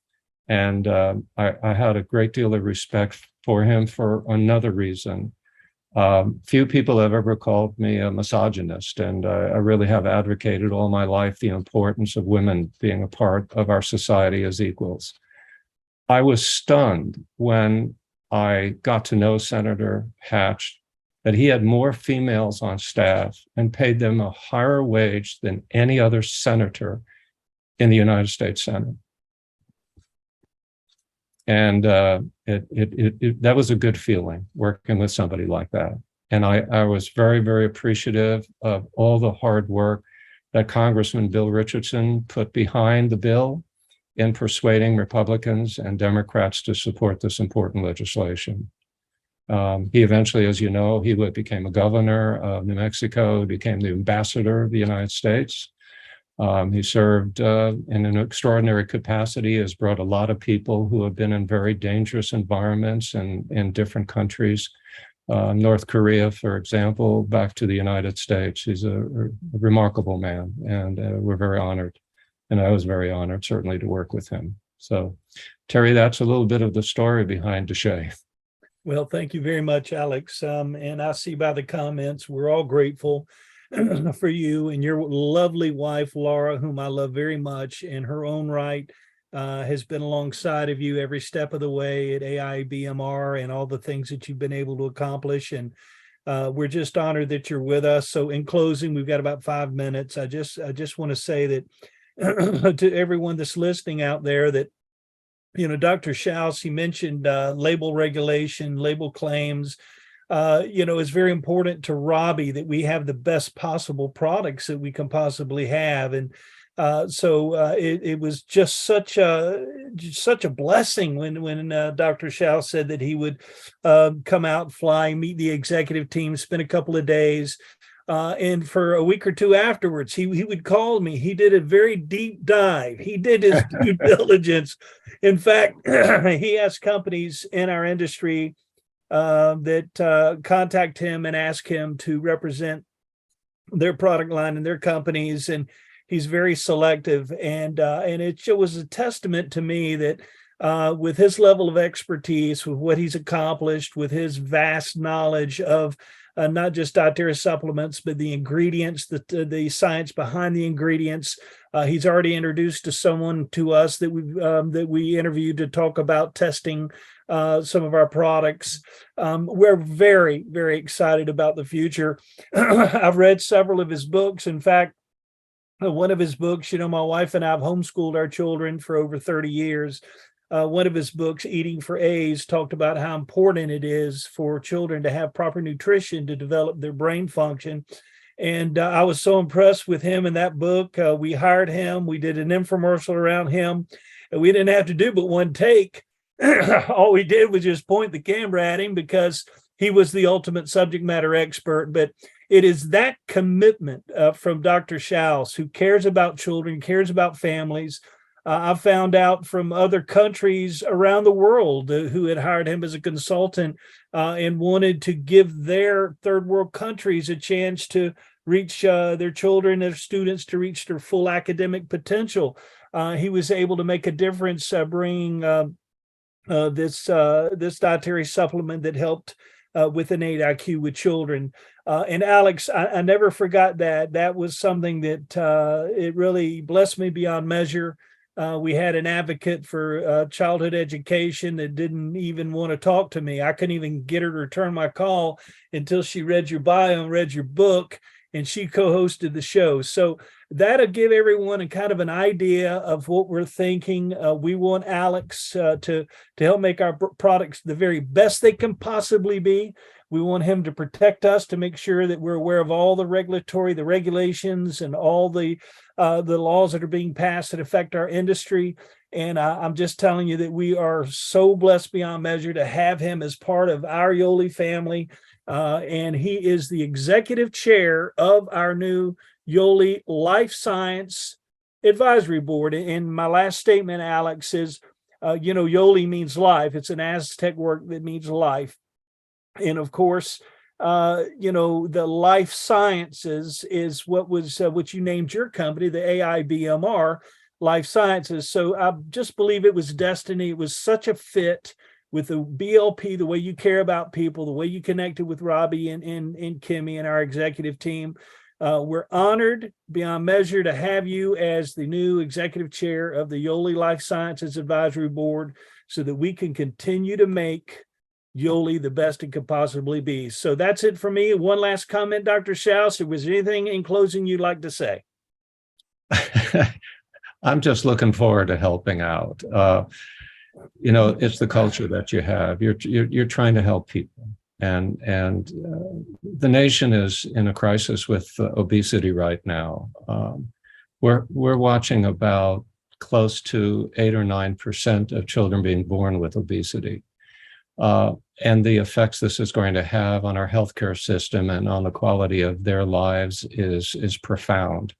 And I had a great deal of respect for him for another reason. Few people have ever called me a misogynist, and I really have advocated all my life the importance of women being a part of our society as equals. I was stunned when I got to know Senator Hatch that he had more females on staff and paid them a higher wage than any other senator in the United States Senate. And that was a good feeling, working with somebody like that. And I was very, very appreciative of all the hard work that Congressman Bill Richardson put behind the bill in persuading Republicans and Democrats to support this important legislation. He eventually, as you know, he became a governor of New Mexico, became the ambassador of the United States. He served in an extraordinary capacity, has brought a lot of people who have been in very dangerous environments and in different countries, North Korea, for example, back to the United States. He's a remarkable man, and we're very honored. And I was very honored, certainly, to work with him. So, Terry, that's a little bit of the story behind DeShay. Well, thank you very much, Alex. And I see by the comments, we're all grateful for you and your lovely wife, Laura, whom I love very much, in her own right, has been alongside of you every step of the way at AIBMR and all the things that you've been able to accomplish. And we're just honored that you're with us. So in closing, we've got about 5 minutes. I just want to say that to everyone that's listening out there that, you know, Dr. Schauss, he mentioned label regulation, label claims. You know, it's very important to Robby that we have the best possible products that we can possibly have. And so it was just such a blessing when Dr. Schauss said that he would come out, fly, meet the executive team, spend a couple of days, And for a week or two afterwards, he would call me. He did a very deep dive. He did his due diligence. In fact, he asked companies in our industry that contact him and ask him to represent their product line and their companies. And he's very selective. And it was a testament to me that with his level of expertise, with what he's accomplished, with his vast knowledge of not just dietary supplements, but the ingredients, the science behind the ingredients. He's already introduced to us that we interviewed to talk about testing some of our products. We're very, very excited about the future. I've read several of his books. In fact, one of his books, my wife and I have homeschooled our children for over 30 years. One of his books, Eating for A's, talked about how important it is for children to have proper nutrition to develop their brain function. And I was so impressed with him in that book. We hired him. We did an infomercial around him. And we didn't have to do but one take. All we did was just point the camera at him because he was the ultimate subject matter expert. But it is that commitment from Dr. Schauss, who cares about children, cares about families. I found out from other countries around the world who had hired him as a consultant and wanted to give their third world countries a chance to reach their children, their students, to reach their full academic potential. He was able to make a difference bringing this dietary supplement that helped with an 8 IQ with children. And Alex, I never forgot that. That was something that it really blessed me beyond measure. We had an advocate for childhood education that didn't even want to talk to me. I couldn't even get her to return my call until she read your bio and read your book, and she co-hosted the show. So that'll give everyone a kind of an idea of what we're thinking. We want Alex to help make our products the very best they can possibly be. We want him to protect us, to make sure that we're aware of all the regulations, and all the laws that are being passed that affect our industry. And I'm just telling you that we are so blessed beyond measure to have him as part of our Yoli family. And he is the executive chair of our new Yoli Life Science Advisory Board. And my last statement, Alex, is, Yoli means life. It's an Aztec word that means life. And of course, the life sciences is what you named your company, the AIBMR Life Sciences. So I just believe it was destiny. It was such a fit with the BLP, the way you care about people, the way you connected with Robby and Kimmy and our executive team. We're honored beyond measure to have you as the new executive chair of the Yoli Life Sciences Advisory Board, so that we can continue to make Yoli the best it could possibly be. So that's it for me. One last comment, Dr. Schauss. Was there anything in closing you'd like to say? I'm just looking forward to helping out. It's the culture that you have. You're trying to help people, and the nation is in a crisis with obesity right now. We're watching about close to 8 or 9% of children being born with obesity. And the effects this is going to have on our healthcare system and on the quality of their lives is profound.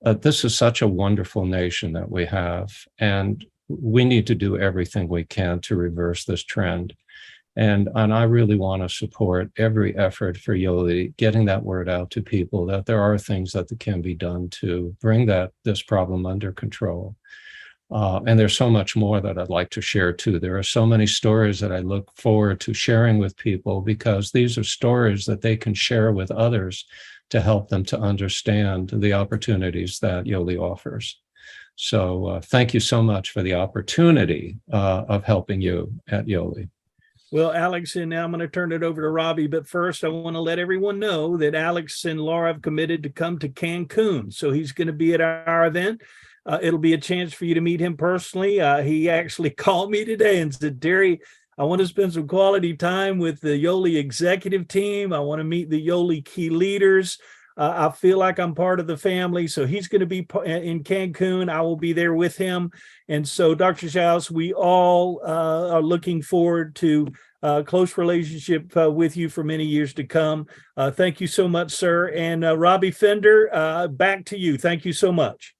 This is such a wonderful nation that we have, and we need to do everything we can to reverse this trend. And I really want to support every effort for Yoli, getting that word out to people that there are things that can be done to bring this problem under control. And there's so much more that I'd like to share too. There are so many stories that I look forward to sharing with people, because these are stories that they can share with others to help them to understand the opportunities that Yoli offers. So thank you so much for the opportunity of helping you at Yoli. Well, Alex, and now I'm going to turn it over to Robby. But first, I want to let everyone know that Alex and Laura have committed to come to Cancun. So he's going to be at our event. It'll be a chance for you to meet him personally. He actually called me today and said, Terry, I want to spend some quality time with the Yoli executive team. I want to meet the Yoli key leaders. I feel like I'm part of the family. So he's going to be in Cancun. I will be there with him. And so, Dr. Schauss, we all are looking forward to close relationship with you for many years to come. Thank you so much, sir. And Robby Fender, back to you. Thank you so much.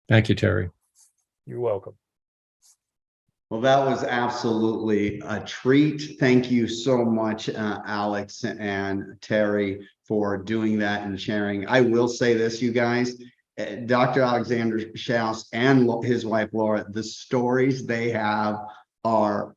Thank you, Terry. You're welcome. Well, that was absolutely a treat. Thank you so much, Alex and Terry, for doing that and sharing. I will say this, you guys, Dr. Alexander Schauss and his wife, Laura, the stories they have are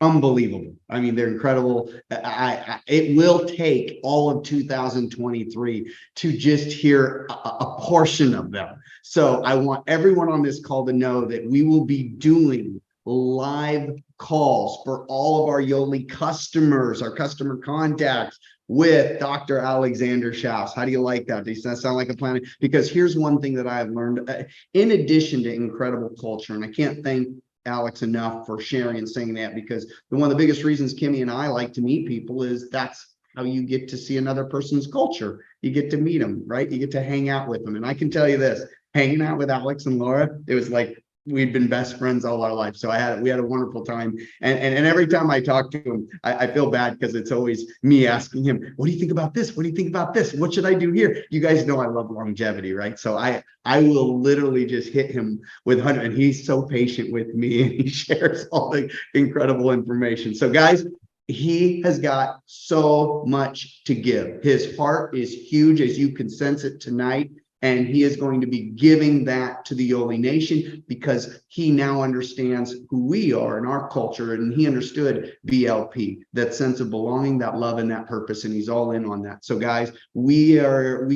unbelievable. I mean, they're incredible. It will take all of 2023 to just hear a portion of them. So I want everyone on this call to know that we will be doing live calls for all of our Yoli customers, our customer contacts with Dr. Alexander Schauss. How do you like that? Does that sound like a plan? Because here's one thing that I've learned, in addition to incredible culture, and I can't thank Alex enough for sharing and saying that, because one of the biggest reasons Kimmy and I like to meet people is that's how you get to see another person's culture. You get to meet them, right? You get to hang out with them. And I can tell you this, hanging out with Alex and Laura, it was like we'd been best friends all our life. So we had a wonderful time. And every time I talk to him, I feel bad because it's always me asking him, what do you think about this? What do you think about this? What should I do here? You guys know I love longevity, right? So I will literally just hit him with 100, and he's so patient with me and he shares all the incredible information. So guys, he has got so much to give. His heart is huge, as you can sense it tonight. And he is going to be giving that to the Yoli Nation because he now understands who we are and our culture. And he understood BLP, that sense of belonging, that love, and that purpose. And he's all in on that. So guys, we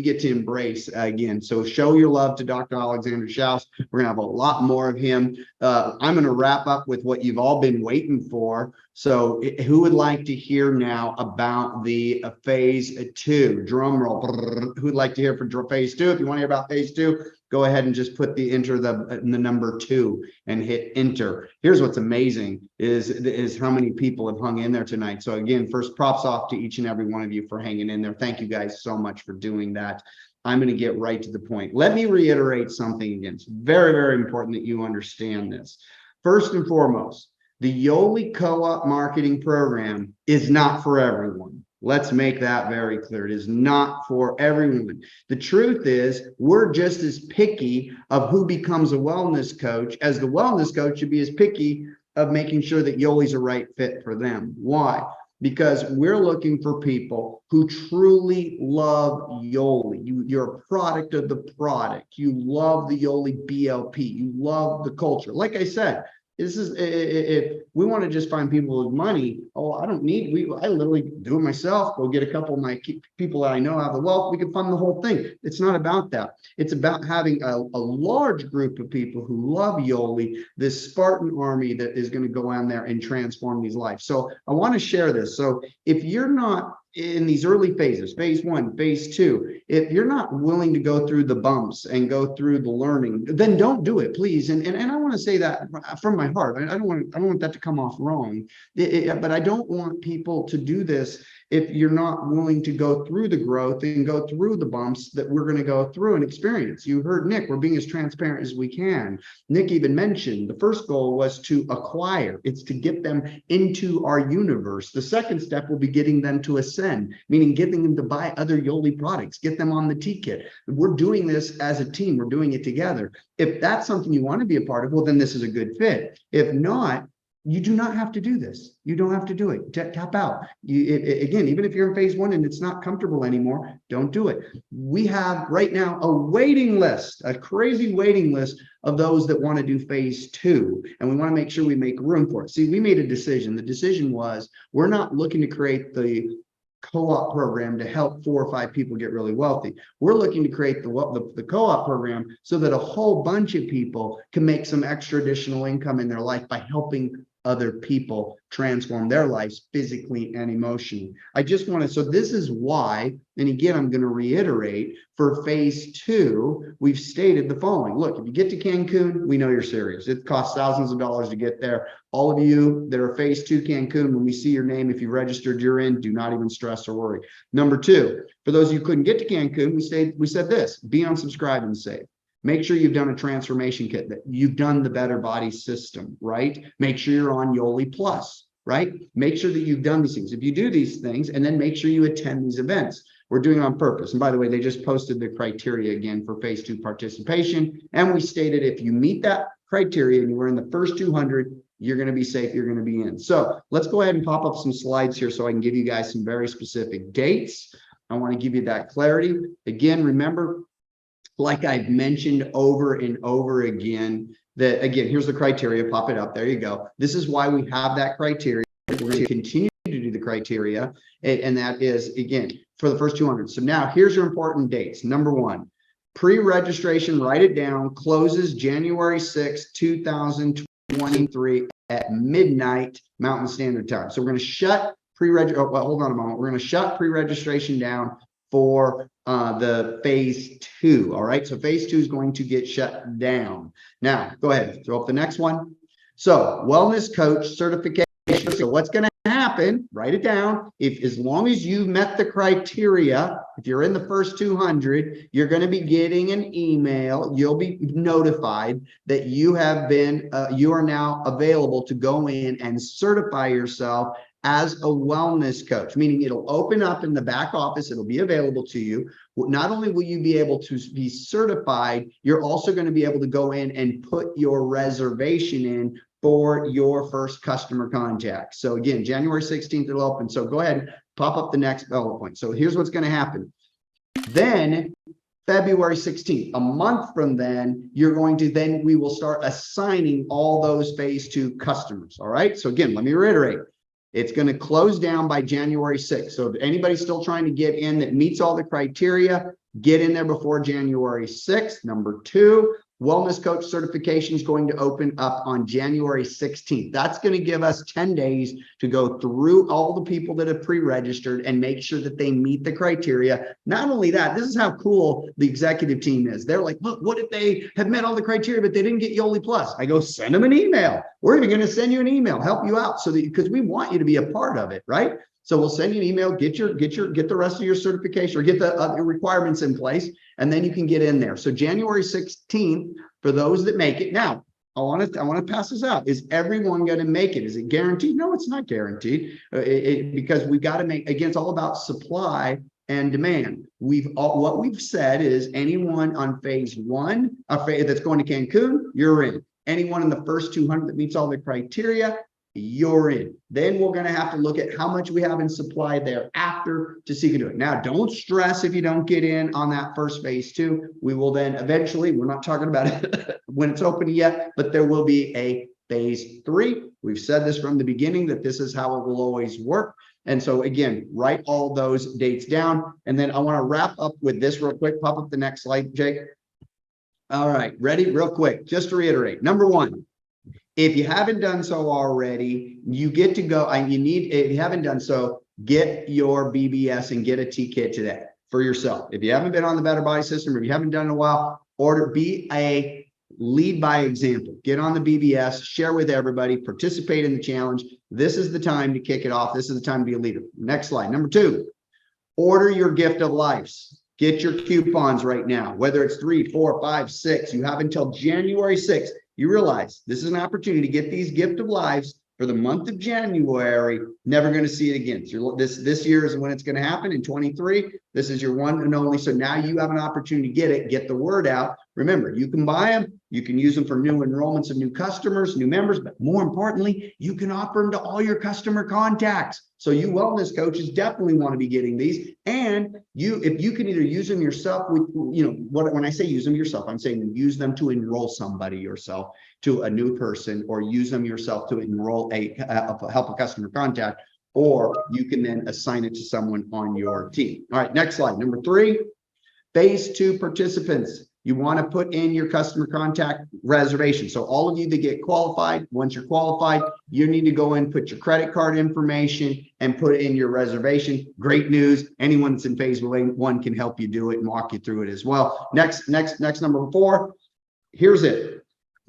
get to embrace again. So show your love to Dr. Alexander Schauss. We're gonna have a lot more of him. I'm gonna wrap up with what you've all been waiting for. So who would like to hear now about the phase 2? Drum roll. Who would like to hear for phase 2? If you want to hear about phase 2, go ahead and just put the number 2 and hit enter. Here's what's amazing is how many people have hung in there tonight. So again, first, props off to each and every one of you for hanging in there. Thank you guys so much for doing that. I'm going to get right to the point. Let me reiterate something again. It's very, very important that you understand this. First and foremost, the Yoli Co-op marketing program is not for everyone. Let's make that very clear. It is not for everyone. The truth is, we're just as picky of who becomes a wellness coach as the wellness coach should be as picky of making sure that Yoli's a right fit for them. Why? Because we're looking for people who truly love Yoli. You're a product of the product. You love the Yoli BLP. You love the culture. Like I said, this is, if we want to just find people with money, I don't need, I literally do it myself. Go get a couple of my people that I know have the wealth. We can fund the whole thing. It's not about that. It's about having a large group of people who love Yoli, this Spartan army that is going to go on there and transform these lives. So I want to share this. So if you're not in these early phases, phase 1, phase 2, if you're not willing to go through the bumps and go through the learning, then don't do it, please. And I want to say that from my heart. I don't want that to come off wrong. But I don't want people to do this if you're not willing to go through the growth and go through the bumps that we're going to go through and experience. You heard Nick, we're being as transparent as we can. Nick even mentioned the first goal was to acquire. It's to get them into our universe. The second step will be getting them to ascend, meaning getting them to buy other Yoli products, get them on the T-kit. We're doing this as a team. We're doing it together. If that's something you want to be a part of, well, then this is a good fit. If not, you do not have to do this. You don't have to do it. Tap out. Again, even if you're in phase 1 and it's not comfortable anymore, don't do it. We have right now a waiting list, a crazy waiting list of those that want to do phase 2. And we want to make sure we make room for it. See, we made a decision. The decision was we're not looking to create the co-op program to help 4 or 5 people get really wealthy. We're looking to create the co-op program so that a whole bunch of people can make some extra additional income in their life by helping other people transform their lives physically and emotionally. I just want to, so this is why, and again, I'm going to reiterate, for phase 2, we've stated the following. Look, if you get to Cancun, we know you're serious. It costs thousands of dollars to get there. All of you that are phase 2 Cancun, when we see your name, if you registered, you're in, do not even stress or worry. Number 2, for those of you who couldn't get to Cancun, we said this, be on subscribe and save. Make sure you've done a transformation kit, that you've done the Better Body system, right? Make sure you're on Yoli Plus, right? Make sure that you've done these things. If you do these things, and then make sure you attend these events. We're doing it on purpose. And by the way, they just posted the criteria again for phase 2 participation. And we stated if you meet that criteria and you were in the first 200, you're going to be safe, you're going to be in. So let's go ahead and pop up some slides here so I can give you guys some very specific dates. I want to give you that clarity. Again, remember, like I've mentioned over and over again, that again, here's the criteria, pop it up, there you go. This is why we have that criteria. We're going to continue to do the criteria, and that is, again, for the first 200. So now here's your important dates. Number 1, pre-registration, write it down, closes January 6, 2023 at midnight Mountain Standard Time. So we're going to shut pre-registration, well, hold on a moment. We're going to shut pre-registration down for the phase 2. All right. So phase 2 is going to get shut down. Now, go ahead, throw up the next one. So wellness coach certification. So what's going to happen, write it down. If as long as you've met the criteria, if you're in the first 200, you're going to be getting an email. You'll be notified that you have been, you are now available to go in and certify yourself as a wellness coach, meaning it'll open up in the back office. It'll be available to you. Not only will you be able to be certified, you're also going to be able to go in and put your reservation in for your first customer contact. So again, January 16th, it'll open. So go ahead, pop up the next bullet point. So here's what's going to happen. Then February 16th, a month from then, we will start assigning all those phase 2 customers. All right. So again, let me reiterate. It's going to close down by January 6th. So if anybody's still trying to get in that meets all the criteria, get in there before January 6th. Number 2, wellness coach certification is going to open up on January 16th. That's going to give us 10 days to go through all the people that have pre-registered and make sure that they meet the criteria. Not only that, this is how cool the executive team is. They're like, look, what if they have met all the criteria, but they didn't get Yoli Plus? I go, send them an email. We're even going to send you an email, help you out, so that because we want you to be a part of it, right? So we'll send you an email, get the rest of your certification, or get the requirements in place, and then you can get in there. So January 16th, for those that make it. Now, I want to pass this out. Is everyone going to make it? Is it guaranteed? No, it's not guaranteed. Because we got to make, again, it's all about supply and demand. What we've said is anyone on phase 1 that's going to Cancun, you're in. Anyone in the first 200 that meets all the criteria, you're in. Then we're going to have to look at how much we have in supply thereafter to see if you can do it. Now, don't stress if you don't get in on that first phase 2. We will then eventually, we're not talking about it when it's open yet, but there will be a phase 3. We've said this from the beginning that this is how it will always work. And so again, write all those dates down. And then I want to wrap up with this real quick. Pop up the next slide, Jake. All right, ready? Real quick, just to reiterate. Number 1. If you haven't done so already, you get to go. If you haven't done so, get your BBS and get a T-kit today for yourself. If you haven't been on the Better Body System, or if you haven't done it in a while, be a lead by example. Get on the BBS, share with everybody, participate in the challenge. This is the time to kick it off. This is the time to be a leader. Next slide. Number 2, order your gift of lives. Get your coupons right now, whether it's 3, 4, 5, 6. You have until January 6th. You realize this is an opportunity to get these gift of lives for the month of January. Never going to see it again. So this year is when it's going to happen in 23. This is your one and only. So now you have an opportunity to get it, get the word out. Remember, you can buy them. You can use them for new enrollments of new customers, new members, but more importantly, you can offer them to all your customer contacts. So you wellness coaches definitely want to be getting these. And if you can either use them yourself with, when I say use them yourself, I'm saying use them to enroll somebody yourself to a new person, or use them yourself to enroll help a customer contact, or you can then assign it to someone on your team. All right, next slide. Number 3, phase 2 participants. You want to put in your customer contact reservation. So all of you that get qualified, once you're qualified, you need to go in, put your credit card information and put in your reservation. Great news. Anyone that's in phase 1 can help you do it and walk you through it as well. Next, number 4. Here's it.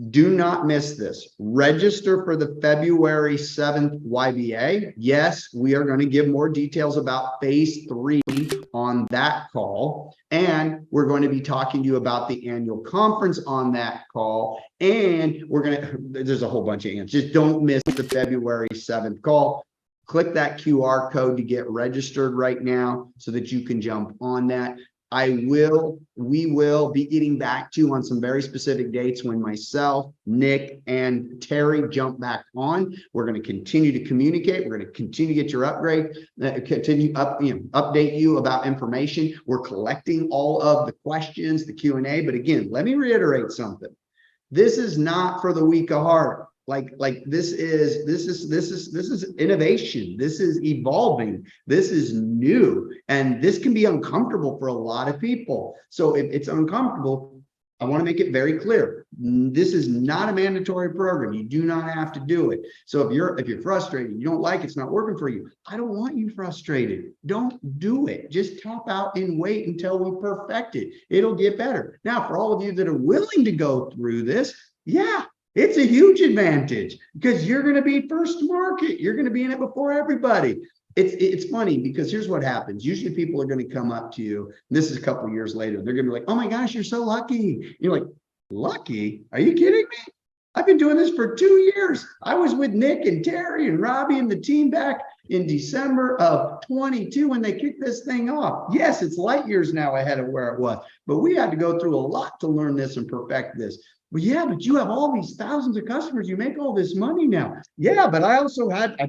Do not miss this. Register for the February 7th YBA. Yes, we are going to give more details about phase 3 on that call. And we're going to be talking to you about the annual conference on that call. And there's a whole bunch of answers. Just don't miss the February 7th call. Click that QR code to get registered right now so that you can jump on that. We will be getting back to you on some very specific dates when myself, Nick, and Terry jump back on. We're going to continue to communicate. We're going to continue to get your update you about information. We're collecting all of the questions, the Q&A. But again, let me reiterate something. This is not for the weak of heart. Like this is innovation. This is evolving. This is new, and this can be uncomfortable for a lot of people. So if it's uncomfortable, I want to make it very clear. This is not a mandatory program. You do not have to do it. So if you're frustrated, you don't like it's not working for you, I don't want you frustrated. Don't do it. Just tap out and wait until we perfect it. It'll get better. Now, for all of you that are willing to go through this, yeah, it's a huge advantage because you're going to be first to market. You're going to be in it before everybody. It's funny because here's what happens. Usually people are going to come up to you. And this is a couple of years later. They're going to be like, oh my gosh, you're so lucky. You're like, lucky? Are you kidding me? I've been doing this for 2 years. I was with Nick and Terry and Robby and the team back in December of 22 when they kicked this thing off. Yes, it's light years now ahead of where it was, but we had to go through a lot to learn this and perfect this. Well, yeah, but you have all these thousands of customers. You make all this money now. Yeah, but I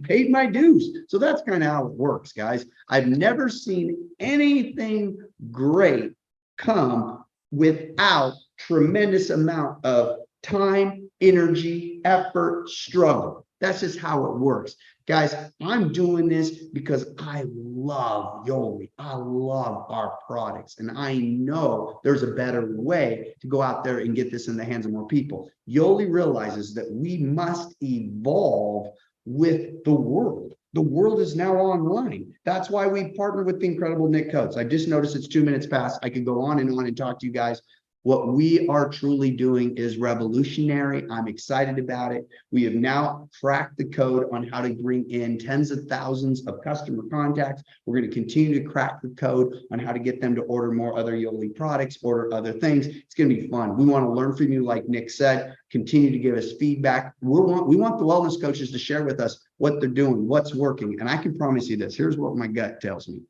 paid my dues. So that's kind of how it works, guys. I've never seen anything great come without tremendous amount of time, energy, effort, struggle. That's just how it works. Guys, I'm doing this because I love Yoli. I love our products. And I know there's a better way to go out there and get this in the hands of more people. Yoli realizes that we must evolve with the world. The world is now online. That's why we partnered with the incredible Nick Coates. I just noticed it's 2 minutes past. I could go on and talk to you guys. What we are truly doing is revolutionary. I'm excited about it. We have now cracked the code on how to bring in tens of thousands of customer contacts. We're going to continue to crack the code on how to get them to order more other Yoli products, order other things. It's going to be fun. We want to learn from you, like Nick said. Continue to give us feedback. We want the wellness coaches to share with us what they're doing, what's working. And I can promise you this. Here's what my gut tells me.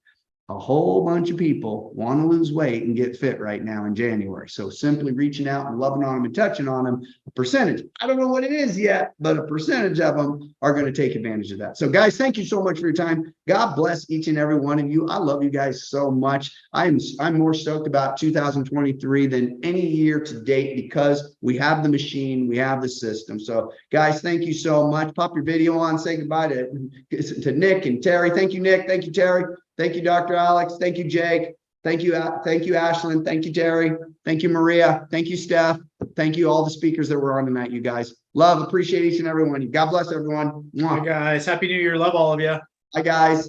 A whole bunch of people want to lose weight and get fit right now in January. So simply reaching out and loving on them and touching on them, a percentage, I don't know what it is yet, but a percentage of them are going to take advantage of that. So guys, thank you so much for your time. God bless each and every one of you. I love you guys so much. I'm more stoked about 2023 than any year to date because we have the machine, we have the system. So guys, thank you so much. Pop your video on, say goodbye to Nick and Terry. Thank you, Nick. Thank you, Terry. Thank you, Dr. Alex. Thank you, Jake. Thank you, Ashlyn. Thank you, Terry. Thank you, Maria. Thank you, Steph. Thank you, all the speakers that were on tonight, you guys. Love, appreciate each and every one of you. God bless everyone. Hi, guys. Happy New Year. Love all of you. Hi, guys.